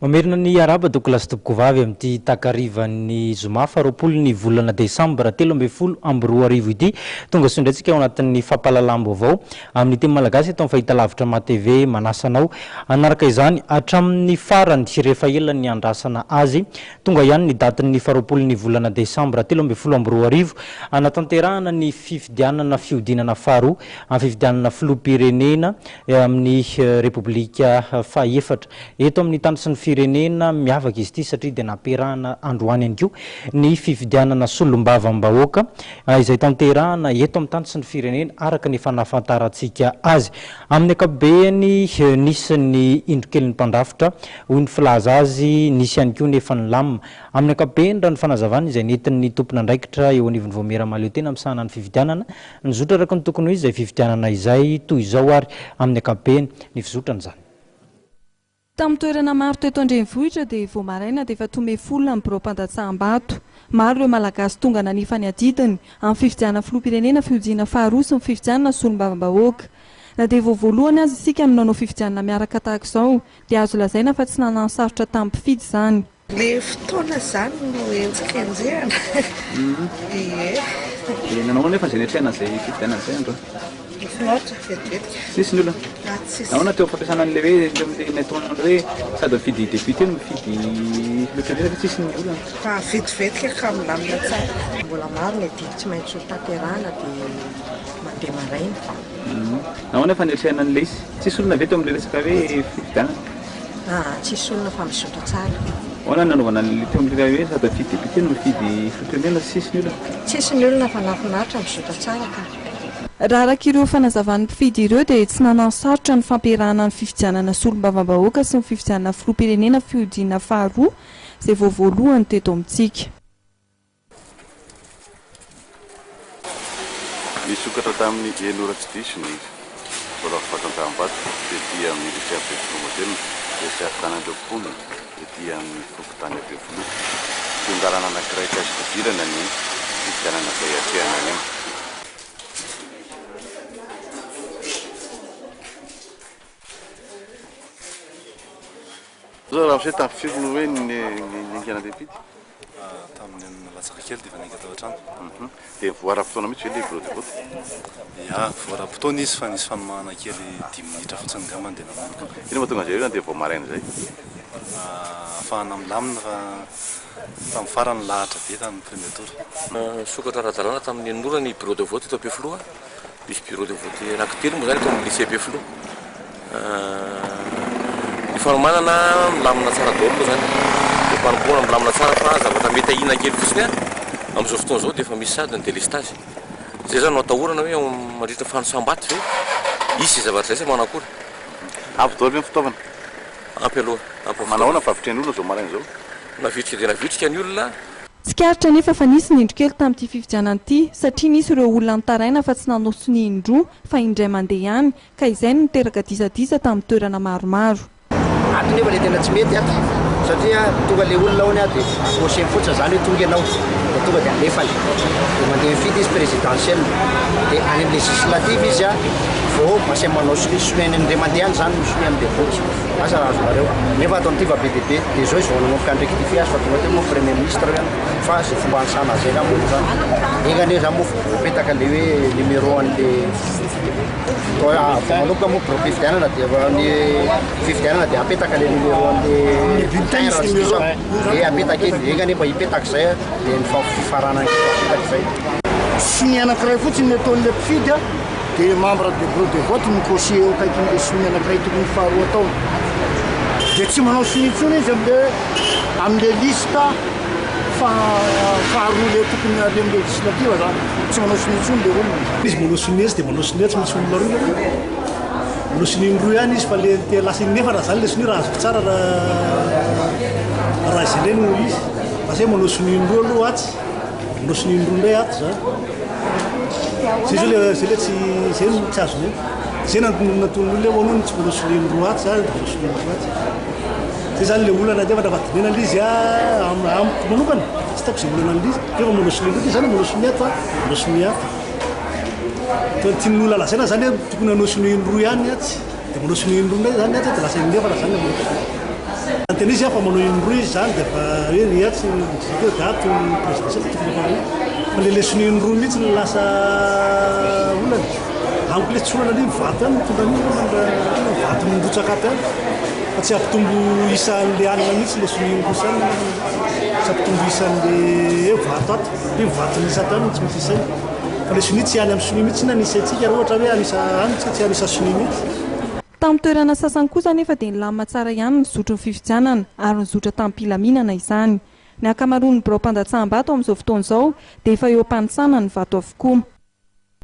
Mamerina ny araba Douglas Tokovavy amin'ity takarivan'ny zoma faharoapolo ny volana desambra 2024 ity tonga sondratsika ao anatin'ny fampahalalam-baovao amin'ny teny malagasy eto amin'ny fahitalavitra matv manasanao anaraka izany hatramin'ny farany rehefa ela ny andrasana azy tonga ihany ny datin'ny faharoapolo ny volana desambra 2024 anatanterahana ny fifidianana fiodinana faharoa amin'ny fifidianana filoham-pirenena amin'ny repoblika fahaefatra eto amin'ny tany sy ny firenena miavaka izy ity satria dia nampiarahana androany ihany koa ny fifidianana solom-bavam-bahoaka izay tanterahana eto amin'ny tany sy ny firenena araka ny fanafantarantsika azy amin'ny ankapobeny nisy ny indrokelin'ny mpandrafitra hoy ny filaza azy nisy ihany koa nefa ny lamina amin'ny ankapobeny raha ny fanazavana izay nentin'ny tompona andraikitra eo anivon'ny voamera maleo tena amin'ny sahana ny fifidianana ny zotra araka ny tokony ho izy izay fifidianana izay toy izao ary amin'ny ankapobeny ny fizotrana izany. Tamin'ny toerana maro teto andrenivohitra dia vao maraina dia efa tome folona amin'ny biro-pandatsaham-bato. Maro ireo malagasy tonga nanifa ny adidiny amin'ny fifidianana filoham-pirenena fihojiana faharoa sy ny fifidianana solom-bavam-bahoaka. Na dia vao voalohany azy isika no nanao fifidianana miaraka tahaka izao dia azo lazaina fa tsy nanano sarotra tamin'ny mpifidy izany. Le fotoana izany no enjika enjehana. Nanao nefa izay netrehana izay fifidianana izay andro. Ohatra vetivety. Sisy ny olona. Nahoana teo fampiasana an'ilay hoe nataonao hoe sady mifidy député no mifidy filoham-pirenena fa sisy ny olona. Fa vetivetika ka milamina tsara. Mbola maro ny didy tsy maintsy ho tanterahana dia mandeha maraina. Nahoana efa netrehana an'ilay izy. Sisy olona ve teo amin'ilay resaka hoe fifidianana? Tsisy olona fa mizotra tsara. Ahoana nanaovana teo amin'ilay hoe sady mifidy député no mifidy filoham-pirenena sisy ny olona? Tsisy ny olona fa nafinaritra mizotra tsara ka. Raha araka ireo fanazavan'ny mpifidy ireo dia tsy nanano sarotra ny fampiarahana ny fifidianana solom-bavam-bahoaka sy ny fifidianana filoham-pirenena fihojiana faharoa izay vao voalohany teto amintsika. Nisokatra tamin'ny Enora Tsidisy ny mbola vatanjaham-bato dia dia amin'ny lycée Bevono Modèle dia sy afitanan'ireo mponina dia dia amin'ny fokontany Bevono. Fiangarana anankiray gasy fidirana ny fifidianana izay atrehana any. Raha hoe tamin'ny firy no hoe ny angiana député? Tamin'ny latsaka kely dia efa nainga tao an-trano. Dia voara-potoana mihitsy hoe le bureau de vote? Ia, voara-potoana izy fa nisy fanomahana kely 10 minitra fotsiny nga mandeha namaniko. Ino mahatonga an'izay hoe dia vao maraina izay? Ahafahana milamina fa tamin'ny farany lahatra be tamin'ny premier tour. Sokatra ara-dalàna tamin'ny Enora ny bureau de vote eto Ampefiloha. Misy bureau de vote anankitelo moa zany eto amin'ny lycée Ampefiloha. Ny fanomanana milamina tsara daholo moa zany. Dia mpanompoana milamina tsara fa zavatra mety ahina kely fotsiny amin'izao fotoana izao dia efa misy sady ny délestage. Zay zany no atahorana hoe mandritra fanosam-bato ve isy zavatra izay manakory. Ampy daholo ny fitaovana? Ampy aloha. Manahoana fa vitren'ny olona izao maraina izao? Navitrika dia navitrika ny olona. Tsikaritra nefa fa nisy ny indrokely tamin'ity fifidianana ity satria nisy ireo olona nitaraina fa tsy nanosy ny indroa fa indray mandeha ihany ka izay no niteraka disadisa tamin'ny toerana maromaro. Ato nefa ilay tena tsy mety ato satria tonga ilay olona ao ny ato foseny fotsiny izany hoe tonga ianao dia tonga dia alefany dia mandeha mifidy izy présidentielle dia any amin'ny législative izy vao masay manao sonoeny indray mandeha any izany misony amin'ilay voty asa azonareo nefa ato amin'ity va be dia be dia izao izy vao nanomboka ny rectifier azy fa tonga teo moa premier ministre fa izay fomba anisana azy ena moa zany egany zany moa apetaka ilay hoe numéro an'ilay manomboka moa bureau fifidianana dia ny fifidianana dia apetaka ilay numéro an'ilay bulletin dia apetaka eny egany mba hipetaka izay dia ny fifarana apetaka izay. Siny anankiray fotsiny ny ataon'ilay mpifidy dia membre de bureau de vote mikosy eo akaikin'ilay siny anankiray tokony faharoa taona dia tsy manao sinitsony izy amin'ilay lista faharoa ilay tokony avy amin'ny législative zany tsy manao sinitsony ilay olona. Izy manao sinezy dia manao sinezy tsy misy olona roa manao sinindroa ihany izy fa le lasa nefana zany le sini raha azoko tsara raha izay no izy fa manao sinindroa aloha atsy manao sinindroa indray ato zany zay le tsy azony zay naton'olona hoanao tsy manao sinindroa ato zany manao sinindroa atsy zay zany le olana dia efa dinena l'izy amiko manokana tsy taiko izay olana l'izy efa manao sinindroa dia zany manao sini ato manao sini ato tian'ny olona lazaina zany hoe tokony hanao sinindroa ihany atsy dia manao sinindroa indray zany atsy dia lasa nefana zany tena izy fa manao indroa izy zany dia fa hoe rehatsy dato présidentiel fa le lesony indroa mihitsy ny lasa olana amiko le tsy olana le mivaty any mitondra mivaty mindrotsaka aty any fa tsy ampitombo isan'le alina mihitsy lesony indroa sany tsy ampitombo isan'le vato aty le mivaty nisa aty any tsy misy isainy fa le soni tsy any amin'ny soni mihitsy na nisy atsika raha ohatra hoe anisa any tsy anisa soni mihitsy. Tamin'ny toerana sasany kosa nefa dia nilamina tsara ihany ny zotry ny fifidianana ary nizotra tamin'ny mpilaminana izany. Ny ankamaroan'ny birao-pandatsaham-bato amin'izao fotoana izao dia efa eo am-panitsana ny vato avokoa.